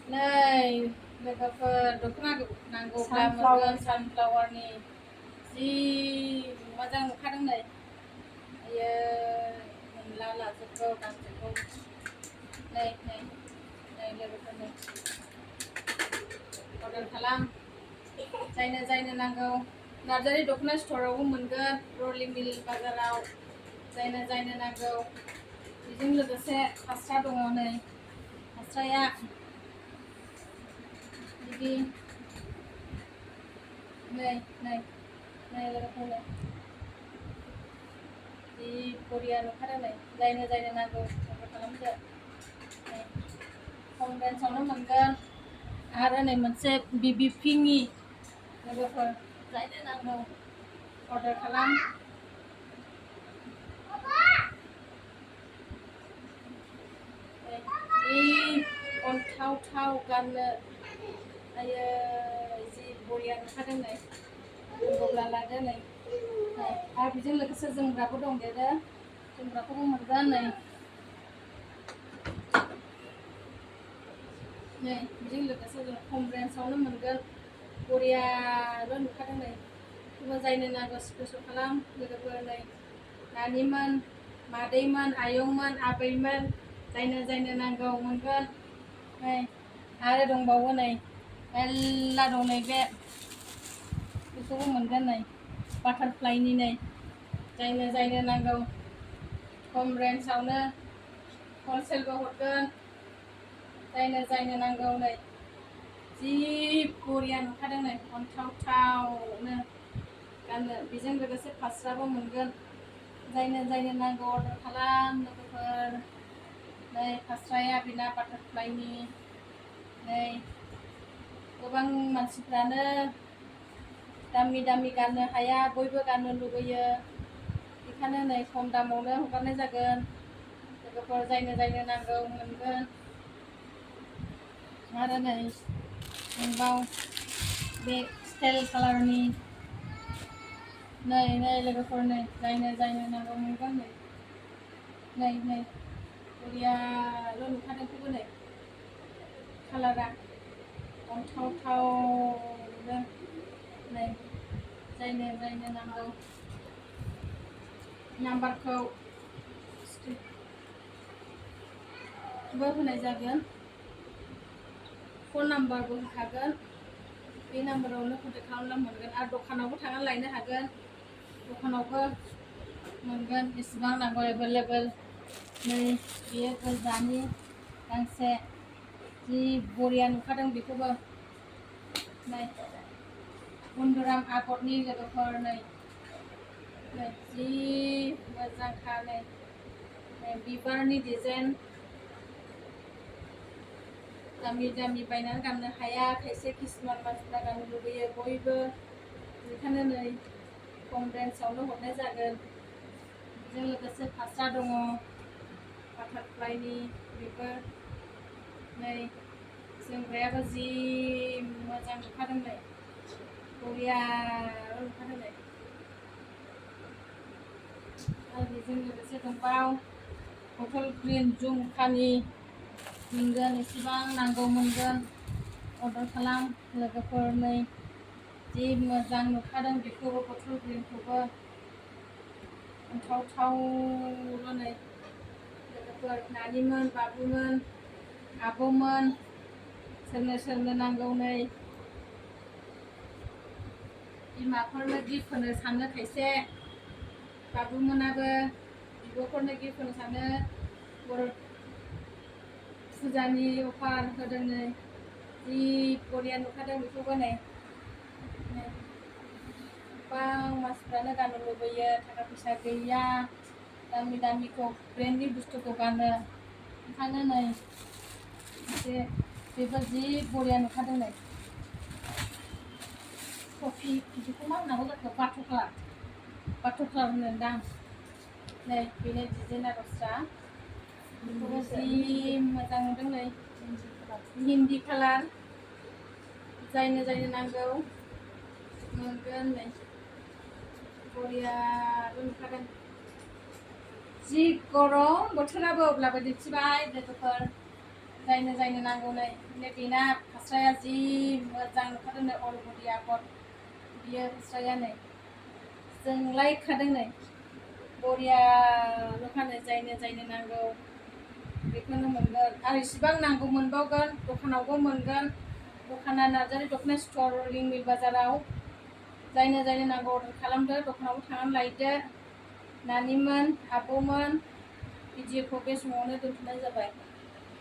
नै लोगोफोर दख'ना नांगौब्ला मोनगोन सानफ्लावारनि जि मोजां नुखादों नै आयो मोनला लाजोबगौ गांजोबगौ नै नै नै लोगोफोर नै अर्डार खालाम जायनो नांगौ नार्जारि दख'ना स्ट'रावबो मोनगोन रलि मिल बाजाराव जायनो नांगौ बेजों लोगोसे फास्रा दङ नै फास्राया बिदि नै नै नै लोगोफोर नै जि बरिया नुखादों नै जायनो नांगौ अर्डार खालामदो नै खम रेन्जआवनो मोनगोन आरो नै मोनसे बिबि पिंकनि लोगोफोर जायनो नांगौ अर्डार खालाम जि अनथावथाव गाननो आयो जि बरिया नुखादों नै नांगौब्ला लादो नै आरो बेजों लोगोसे जोमग्राबो दंदेरो जोमग्राखौबो मोनगोन नै बेजों लोगोसे जों खम रेन्जआवनो मोनगोन बरियाल' नुखादों नै थेवबो जायनो नांगौ स्क्रिनशट खालाम लोगोफोर नै नानिमोन मादैमोन आयंमोन आबैमोन जायनो नांगौ मोनगोन नै आरो दंबावो नै मेल्ला दं नै बेखौबो मोनगोन नै बाटारफ्लाइनि नै जायनो नांगौ खम रेन्जआवनो हलसेलबो हरगोन जायनो नांगौ नै जि बरिया नुखादों नै अनथावथावनो गाननो बेजों लोगोसे फास्राबो मोनगोन जायनो नांगौ अर्डार खालाम लोगोफोर नै फास्राया बेना बाटारफ्लाइनि नै गोबां मानसिफ्रानो दामि गाननो हाया बयबो गाननो लुबैयो बेखायनो नै खम दामावनो हगारनाय जागोन लोगोफोर जायनो नांगौ मोनगोन आरो नै मोनबाव बे स्टेल कालारनि नै लोगोफोर नै जायनो नांगौ मोनगोन नै बरियाल' नुखादोंखौबो नै कालारा अनथावथावनो नै जायनो नांगौ नाम्बारखौ बो होनाय जागोन फन नाम्बारबो होखागोन बे नाम्बारावनो कन्टेक्ट खालामना मोनगोन आरो दखानावबो थांनानै लायनो हागोन दखानावबो मोनगोन बेसेबां नांगौ एभेलेबेल नै बेयो गोजानि गांसे जि बरिया नुखादों बेखौबो नै बन्दुराम आगरनि लोगोफोर नै जि मोजांखा नै बिबारनि डिजाइन दामि बायनानै गाननो हाया खायसे किसुमान मानसिफ्रा गाननो लुबैयो बयबो बेखायनो नै खम रेन्जआवनो हरनाय जागोन बेजों लोगोसे फास्रा दङ बाटारफ्लाइनि बेबो नै जोमग्रायाबो जि मोजां नुखादों नै बरिया नुखादों नै आरो बेजों लोगोसे दंबाव बटल ग्रिन जुमखानि मोनगोन एसेबां नांगौ मोनगोन अर्डार खालाम लोगोफोर नै जि मोजां नुखादों बेखौबो बटल ग्रिनखौबो अनथावथावल' नै लोगोफोर नानिमोन बाबुमोन आब'मोन सोरनो नांगौ नै बिमाफोरनो गिफ्ट होनो सानो खायसे बाबुमोनाबो बिब'फोरनो गिफ्ट होनो सानो फुजानि अफार होदों नै जि बरिया नुखादों बेखौबो नै गोबां मानसिफ्रानो गाननो लुबैयो थाखा फैसा गैया दामिखौ ब्रेन्डनि बुस्थुखौ गानो ओंखायनो नै बेबो जि बरिया नुखादों नै कफि बिदिखौ मा होनांगौ जाखो बाथ' कालार होनोदां नै बेनो डिजाइना दस्रा बेखौबो जि मोजां नुदों नै हिन्दी कालार जायनो नांगौ मोनगोन नै बरियाल' नुखादों जि गरम बोथोराबो अब्लाबो दिन्थिबाय लोगोफोर जायनो नांगौ नै बेना फास्राया जि मोजां नुखादों नै अल बडि आगर बियो फास्राया नै जोंलायखादों नै बरिया नुखानो जायनो नांगौ बेखौनो मोनगोन आरो इसिबां नांगौ मोनबावगोन दखानावबो मोनगोन दखाना नार्जारि दख'ना स्ट'र रिं मिल बाजाराव जायनो नांगौ अर्डार खालामदो दखानावबो थांनानै लायदो नानिमोन आब'मोन भिडिअखौ बे समावनो दोनथ'नाय जाबाय।